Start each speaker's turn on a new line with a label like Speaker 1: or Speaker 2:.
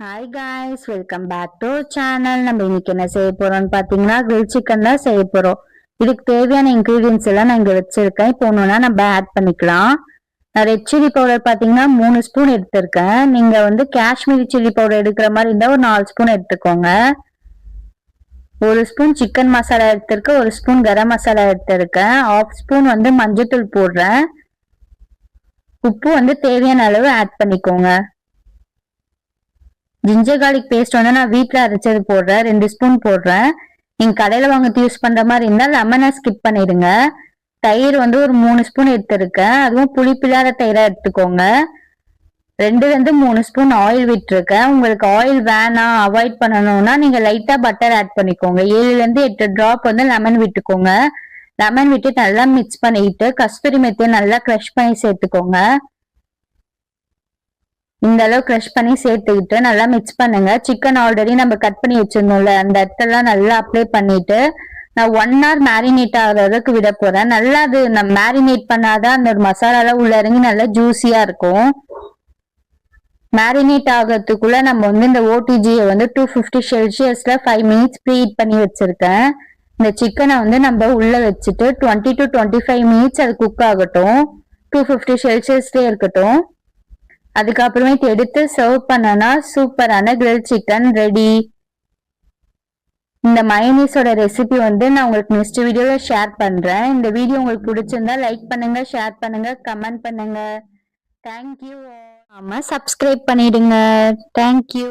Speaker 1: Hi guys, welcome back to channel. நம்ம இன்னைக்கு என்ன செய்ய போறோம்னு பாத்தீங்கன்னா கிரில் சிக்கன் தான் செய்ய போறோம். இதுக்கு தேவையான இன்கிரீடியன்ஸ் எல்லாம் நான் இங்க வச்சிருக்கேன். இப்போ ஒண்ணுனா நம்ம ஆட் பண்ணிக்கலாம். நான் ரெட் சில்லி பவுடர் பாத்தீங்கன்னா 3 ஸ்பூன் எடுத்திருக்கேன். நீங்க வந்து காஷ்மீரி சில்லி பவுடர் எடுக்கிற மாதிரி இருந்தா ஒரு 4 ஸ்பூன் எடுத்துக்கோங்க. 1 ஸ்பூன் சிக்கன் மசாலா எடுத்திருக்கேன். 1 ஸ்பூன் கரம் மசாலா எடுத்திருக்கேன். 1/2 ஸ்பூன் வந்து மஞ்சத்தூள் போடுறேன். உப்பு வந்து தேவையான அளவு ஆட் பண்ணிக்கோங்க. ஜிஞ்சர் கார்லிக் பேஸ்ட் வந்து நான் வீட்டில் அரைச்சது போடுறேன். 2 ஸ்பூன் போடுறேன். நீங்க கடையில வாங்கிட்டு யூஸ் பண்ற மாதிரி இருந்தா லெமனை ஸ்கிப் பண்ணிடுங்க. தயிர் வந்து ஒரு 3 ஸ்பூன் எடுத்திருக்கேன். அதுவும் புளிப்பில்லாத தயிரா எடுத்துக்கோங்க. 2 3 ஸ்பூன் ஆயில் விட்டுருக்கேன். உங்களுக்கு ஆயில் வேணாம், அவாய்ட் பண்ணணும்னா நீங்க லைட்டா பட்டர் ஆட் பண்ணிக்கோங்க. 7 8 டிராப் வந்து லெமன் விட்டுக்கோங்க. லெமன் விட்டு நல்லா மிக்ஸ் பண்ணிட்டு கஸ்தூரி மெத்தியை நல்லா க்ரஷ் பண்ணி சேர்த்துக்கோங்க. இந்த அளவு க்ரஷ் பண்ணி சேர்த்துக்கிட்டு நல்லா மிக்ஸ் பண்ணுங்க. சிக்கன் ஆல்ரெடி நம்ம கட் பண்ணி வச்சிருந்தோம்ல, அந்த இடத்தெல்லாம் நல்லா அப்ளை பண்ணிட்டு நான் 1 hour மேரினேட் ஆகிற அளவுக்கு விட போறேன். நல்லா அது நம்ம மேரினேட் பண்ணாதான் அந்த மசாலாலாம் உள்ள இறங்கி நல்லா ஜூஸியா இருக்கும். மேரினேட் ஆகிறதுக்குள்ள நம்ம வந்து இந்த ஓடிஜியை வந்து 250 செல்சியஸ்ல 5 minutes ப்ரீ ஹீட் பண்ணி வச்சிருக்கேன். இந்த சிக்கனை வந்து நம்ம உள்ள வச்சுட்டு 20 to 25 minutes அது குக் ஆகட்டும். 250 செல்சியஸ்லயே இருக்கட்டும். அதுக்கப்புறமேட்டு எடுத்து சர்வ் பண்ணனா சூப்பரான கிரில் சிக்கன் ரெடி. இந்த மயோனீஸோட ரெசிபி வந்து நான் உங்களுக்கு நெக்ஸ்ட் வீடியோல ஷேர் பண்றேன். இந்த வீடியோ உங்களுக்கு பிடிச்சிருந்தா லைக் பண்ணுங்க, ஷேர் பண்ணுங்க, கமெண்ட் பண்ணுங்க. தேங்க்யூ. ஆமா, சப்ஸ்கிரைப் பண்ணிடுங்க. தேங்க்யூ.